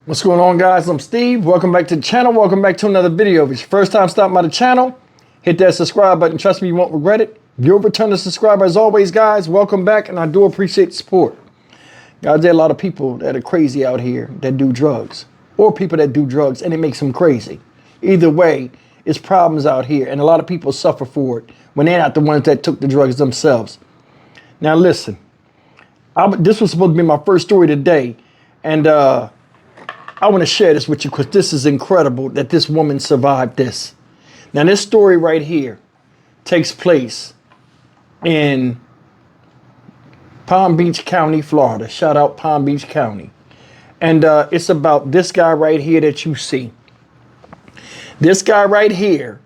What's going on, guys? I'm Steve. Welcome back to the channel. Welcome back to another video. If it's your first time stopping by the channel, hit that subscribe button. Trust me, you won't regret it. If you're a returning subscriber, as always, guys, welcome back, and I do appreciate the support. Guys, there are a lot of people that are crazy out here that do drugs, or people that do drugs and it makes them crazy. Either way, it's problems out here, and a lot of people suffer for it when they're not the ones that took the drugs themselves. Now, listen, this was supposed to be my first story today, and I want to share this with you because this is incredible that this woman survived this. Now, this story right here takes place in Palm Beach County, Florida. Shout out Palm Beach County. And it's about this guy right here that you see. This guy right here,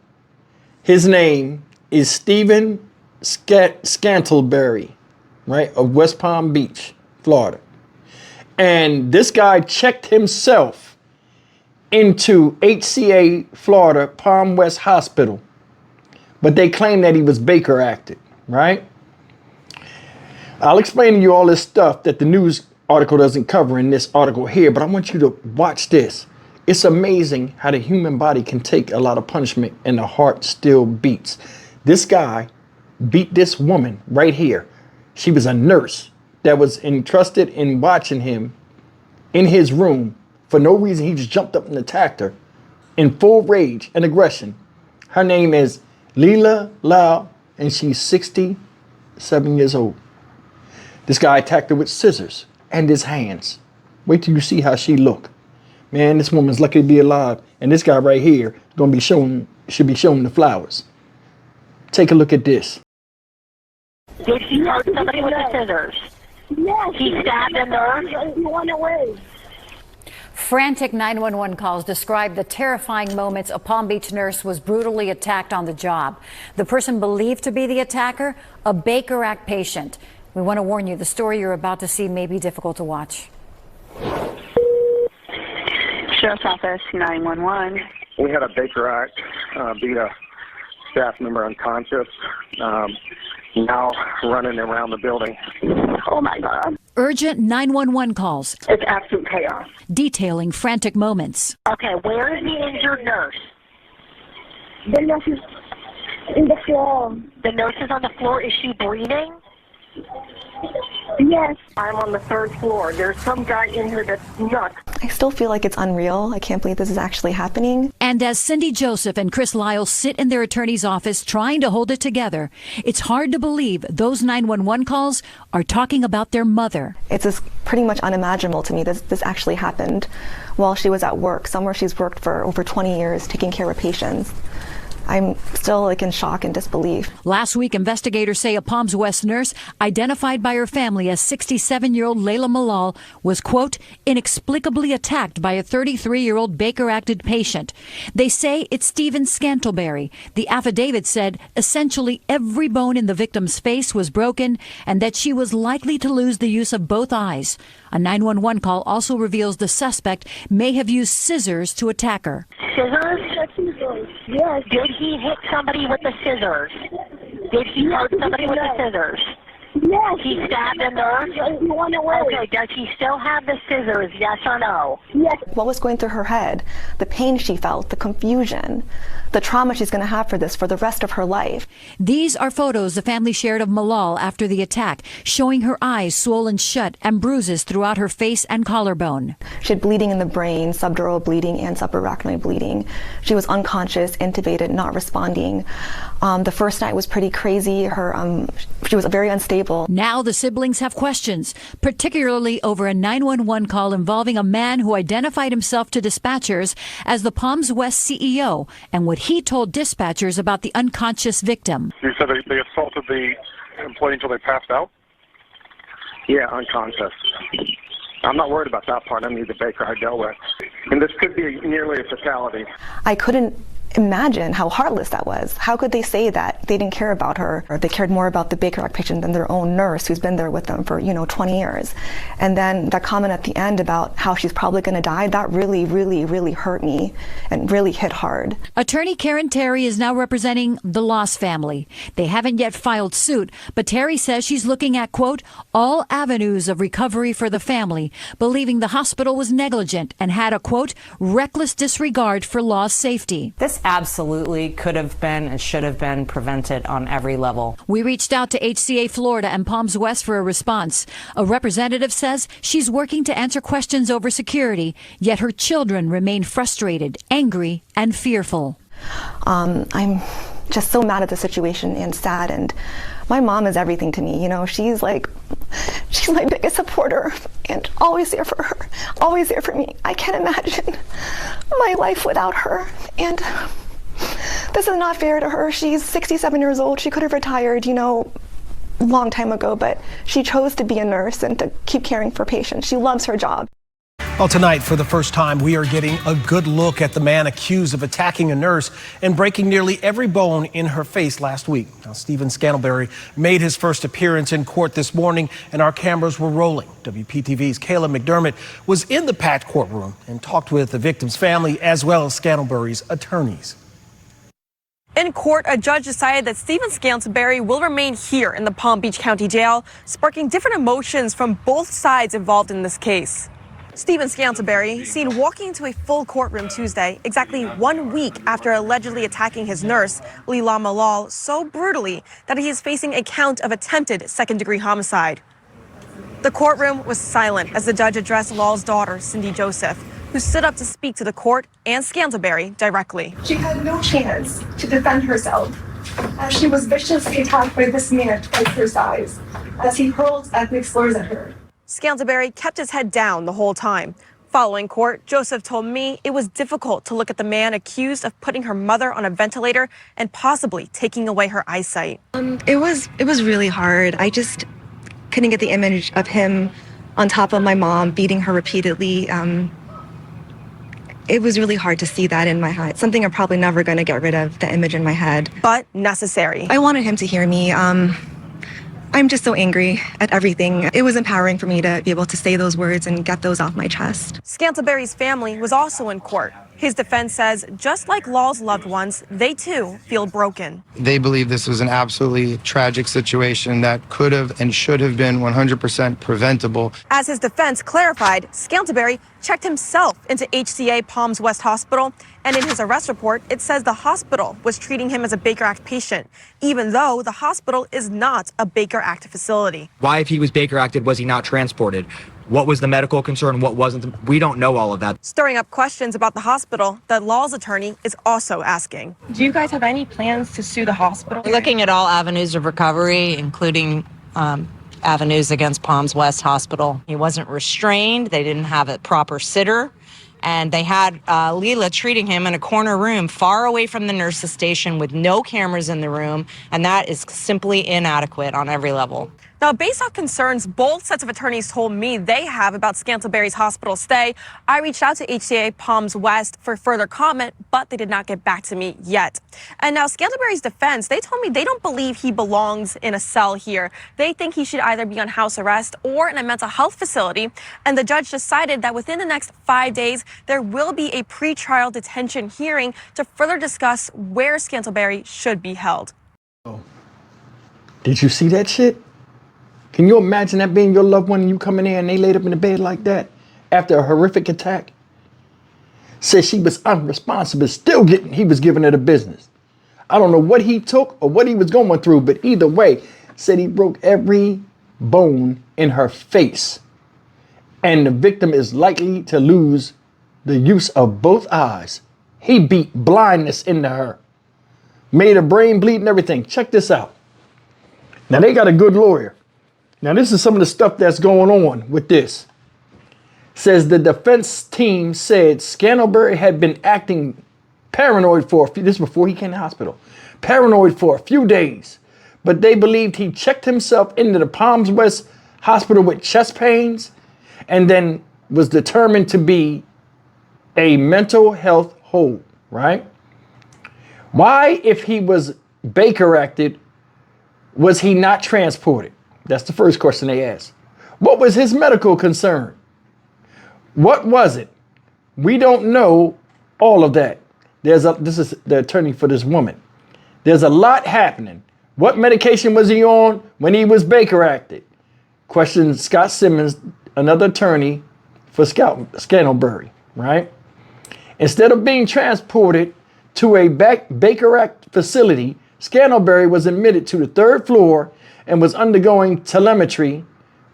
his name is Stephen Scantlebury, right, of West Palm Beach, Florida. And this guy checked himself into HCA Florida Palm West Hospital, but they claim that he was Baker acted, right? I'll explain to you all this stuff that the news article doesn't cover in this article here, but I want you to watch this. It's amazing how the human body can take a lot of punishment and the heart still beats. This guy beat this woman right here. She was a nurse that was entrusted in watching him in his room. For no reason, he just jumped up and attacked her in full rage and aggression. Her name is Leila Lau, and she's 67 years old. This guy attacked her with scissors and his hands. Wait till you see how she look. Man, this woman's lucky to be alive. And this guy right here should be shown the flowers. Take a look at this. Did she hurt somebody with the scissors? Yes. He stabbed a nurse? He went away. Frantic 911 calls describe the terrifying moments a Palm Beach nurse was brutally attacked on the job. The person believed to be the attacker, a Baker Act patient. We want to warn you, the story you're about to see may be difficult to watch. Sheriff's Office 911. We had a Baker Act beat a staff member unconscious, now running around the building. Oh my God. Urgent 911 calls It's absolute chaos. detailing frantic moments. Okay, where is the injured nurse? The nurse is in the floor. The nurse is on the floor. Is she breathing? Yes. I'm on the third floor. There's some guy in here that's nuts. I still feel like it's unreal. I can't believe this is actually happening. And as Cindy Joseph and Chris Lyle sit in their attorney's office trying to hold it together, it's hard to believe those 911 calls are talking about their mother. It's just pretty much unimaginable to me that this actually happened while she was at work, somewhere she's worked for over 20 years taking care of patients. I'm still in shock and disbelief. Last week, investigators say a Palms West nurse, identified by her family as 67-year-old Layla Malal, was, quote, inexplicably attacked by a 33-year-old Baker-acted patient. They say it's Stephen Scantlebury. The affidavit said essentially every bone in the victim's face was broken and that she was likely to lose the use of both eyes. A 911 call also reveals the suspect may have used scissors to attack her. Scissors? Yes. Did he hit somebody with the scissors? Did he hurt somebody with the scissors? Yes. He stabbed a nurse? He went away. Okay, does he still have the scissors, yes or no? Yes. What was going through her head? The pain she felt, the confusion, the trauma she's going to have for this for the rest of her life. These are photos the family shared of Malal after the attack, showing her eyes swollen shut and bruises throughout her face and collarbone. She had bleeding in the brain, subdural bleeding and subarachnoid bleeding. She was unconscious, intubated, not responding. The first night was pretty crazy. She was very unstable. Now the siblings have questions, particularly over a 911 call involving a man who identified himself to dispatchers as the Palms West CEO and what he told dispatchers about the unconscious victim. You said they assaulted the employee until they passed out? Yeah, unconscious. I'm not worried about that part. I need the Baker I dealt with. And this could be nearly a fatality. I couldn't imagine how heartless that was. How could they say that they didn't care about her, or they cared more about the Baker Act patient than their own nurse who's been there with them for, 20 years. And then that comment at the end about how she's probably going to die, that really, really, really hurt me and really hit hard. Attorney Karen Terry is now representing the Loss family. They haven't yet filed suit, but Terry says she's looking at, quote, all avenues of recovery for the family, believing the hospital was negligent and had a, quote, reckless disregard for Law's safety. This absolutely could have been and should have been prevented on every level. We reached out to HCA Florida and Palms West for a response. A representative says she's working to answer questions over security, yet her children remain frustrated, angry, and fearful. I'm just so mad at the situation and sad, and my mom is everything to me. She's my biggest supporter and always there for her, always there for me. I can't imagine my life without her, and this is not fair to her. She's 67 years old. She could have retired, long time ago, but she chose to be a nurse and to keep caring for patients. She loves her job. Well, tonight, for the first time, we are getting a good look at the man accused of attacking a nurse and breaking nearly every bone in her face last week. Now, Stephen Scantlebury made his first appearance in court this morning, and our cameras were rolling. WPTV's Kayla McDermott was in the packed courtroom and talked with the victim's family as well as Scantlebury's attorneys. In court, a judge decided that Stephen Scantlebury will remain here in the Palm Beach County Jail, sparking different emotions from both sides involved in this case. Stephen Scantlebury, seen walking into a full courtroom Tuesday, exactly 1 week after allegedly attacking his nurse, Leila Malal, so brutally that he is facing a count of attempted second-degree homicide. The courtroom was silent as the judge addressed Lal's daughter, Cindy Joseph, who stood up to speak to the court and Scantlebury directly. She had no chance to defend herself, as she was viciously attacked by this man twice her size, as he hurled ethnic slurs at her. Scantlebury kept his head down the whole time. Following court, Joseph told me it was difficult to look at the man accused of putting her mother on a ventilator and possibly taking away her eyesight. It was really hard. I just couldn't get the image of him on top of my mom, beating her repeatedly. It was really hard to see that in my head. Something I'm probably never going to get rid of, the image in my head. But necessary. I wanted him to hear me. I'm just so angry at everything. It was empowering for me to be able to say those words and get those off my chest. Scantlebury's family was also in court. His defense says, just like Lal's loved ones, they too feel broken. They believe this was an absolutely tragic situation that could have and should have been 100% preventable. As his defense clarified, Scantlebury checked himself into HCA Palms West Hospital, and in his arrest report, it says the hospital was treating him as a Baker Act patient, even though the hospital is not a Baker Act facility. Why, if he was Baker Acted, was he not transported? What was the medical concern? What wasn't? We don't know all of that. Stirring up questions about the hospital that Lal's attorney is also asking. Do you guys have any plans to sue the hospital? We're looking at all avenues of recovery, including avenues against Palms West Hospital. He wasn't restrained. They didn't have a proper sitter. And they had Leila treating him in a corner room far away from the nurse's station with no cameras in the room. And that is simply inadequate on every level. Now, based off concerns both sets of attorneys told me they have about Scantlebury's hospital stay, I reached out to HCA Palms West for further comment, but they did not get back to me yet. And now Scantlebury's defense, they told me they don't believe he belongs in a cell here. They think he should either be on house arrest or in a mental health facility. And the judge decided that within the next 5 days, there will be a pretrial detention hearing to further discuss where Scantlebury should be held. Oh. Did you see that shit? Can you imagine that being your loved one and you coming in and they laid up in the bed like that after a horrific attack? Said she was unresponsive, still he was giving her the business. I don't know what he took or what he was going through, but either way, said he broke every bone in her face. And the victim is likely to lose the use of both eyes. He beat blindness into her. Made her brain bleed and everything. Check this out. Now they got a good lawyer. Now, this is some of the stuff that's going on with this. Says the defense team said Scantlebury had been acting paranoid this is before he came to the hospital, paranoid for a few days, but they believed he checked himself into the Palms West Hospital with chest pains and then was determined to be a mental health hold, right? Why, if he was Baker acted, was he not transported? That's the first question they asked. What was his medical concern? What was it? We don't know all of that. This is the attorney for this woman. There's a lot happening. What medication was he on when he was Baker acted? Questioned Scott Simmons, another attorney for Scantlebury, right? Instead of being transported to a Baker Act facility, Scantlebury was admitted to the 3rd floor and was undergoing telemetry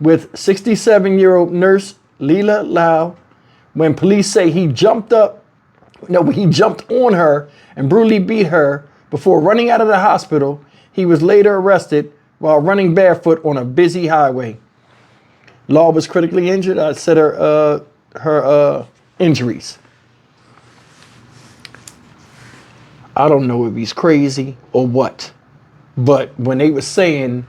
with 67-year-old nurse Leila Lau when police say he jumped on her and brutally beat her before running out of the hospital. He was later arrested while running barefoot on a busy highway. Law was critically injured. I said her injuries. I don't know if he's crazy or what, but when they were saying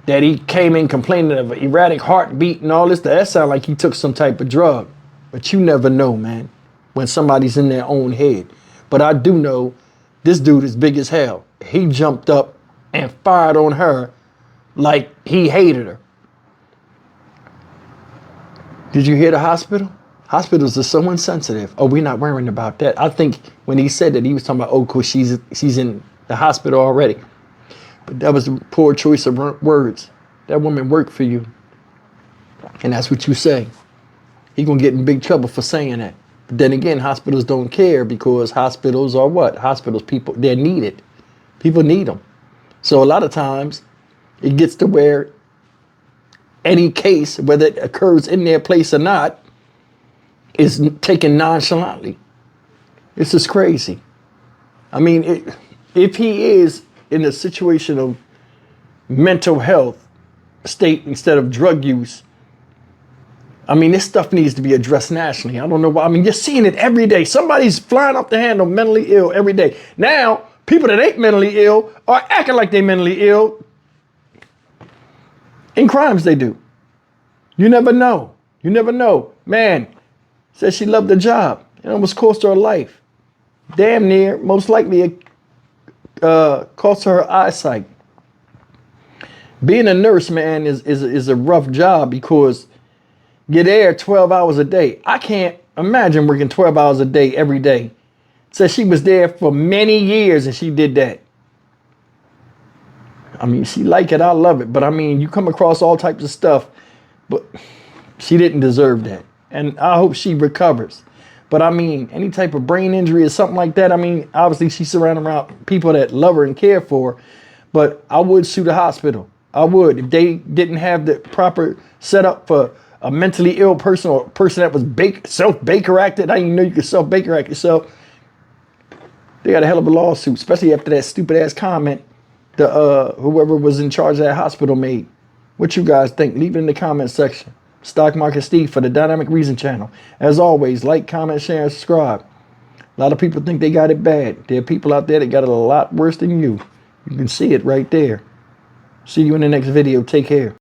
that he came in complaining of an erratic heartbeat and all this, that sounded like he took some type of drug. But you never know, man, when somebody's in their own head. But I do know this dude is big as hell. He jumped up and fired on her like he hated her. Did you hear the hospital? Hospitals are so insensitive. Oh, we're not worrying about that. I think when he said that, he was talking about, oh, cool, she's in the hospital already. But that was a poor choice of words. That woman worked for you. And that's what you say. He gonna get in big trouble for saying that. But then again, hospitals don't care because hospitals are what? Hospitals, people, they're needed. People need them. So a lot of times it gets to where any case, whether it occurs in their place or not, is taken nonchalantly. This is crazy. I mean, if he is in a situation of mental health state instead of drug use, I mean, this stuff needs to be addressed nationally. I don't know why. I mean, you're seeing it every day. Somebody's flying off the handle mentally ill every day. Now, people that ain't mentally ill are acting like they're mentally ill in crimes they do. You never know. You never know. Man, said she loved the job. It almost cost her her life. Damn near, most likely it cost her her eyesight. Being a nurse, man, is a rough job because you're there 12 hours a day. I can't imagine working 12 hours a day every day. Said she was there for many years and she did that. I mean, she like it, I love it. But I mean, you come across all types of stuff, but she didn't deserve that. And I hope she recovers. But I mean, any type of brain injury or something like that, I mean, obviously she's surrounded around people that love her and care for her. But I would sue the hospital. I would. If they didn't have the proper setup for a mentally ill person or a person that was self-Baker acted, I didn't even know you could self-Baker act yourself. They got a hell of a lawsuit, especially after that stupid ass comment whoever was in charge of that hospital made. What you guys think? Leave it in the comment section. Stock Market Steve for the Dynamic Reason channel. As always, like, comment, share, and subscribe. A lot of people think they got it bad. There are people out there that got it a lot worse than you. You can see it right there. See you in the next video. Take care.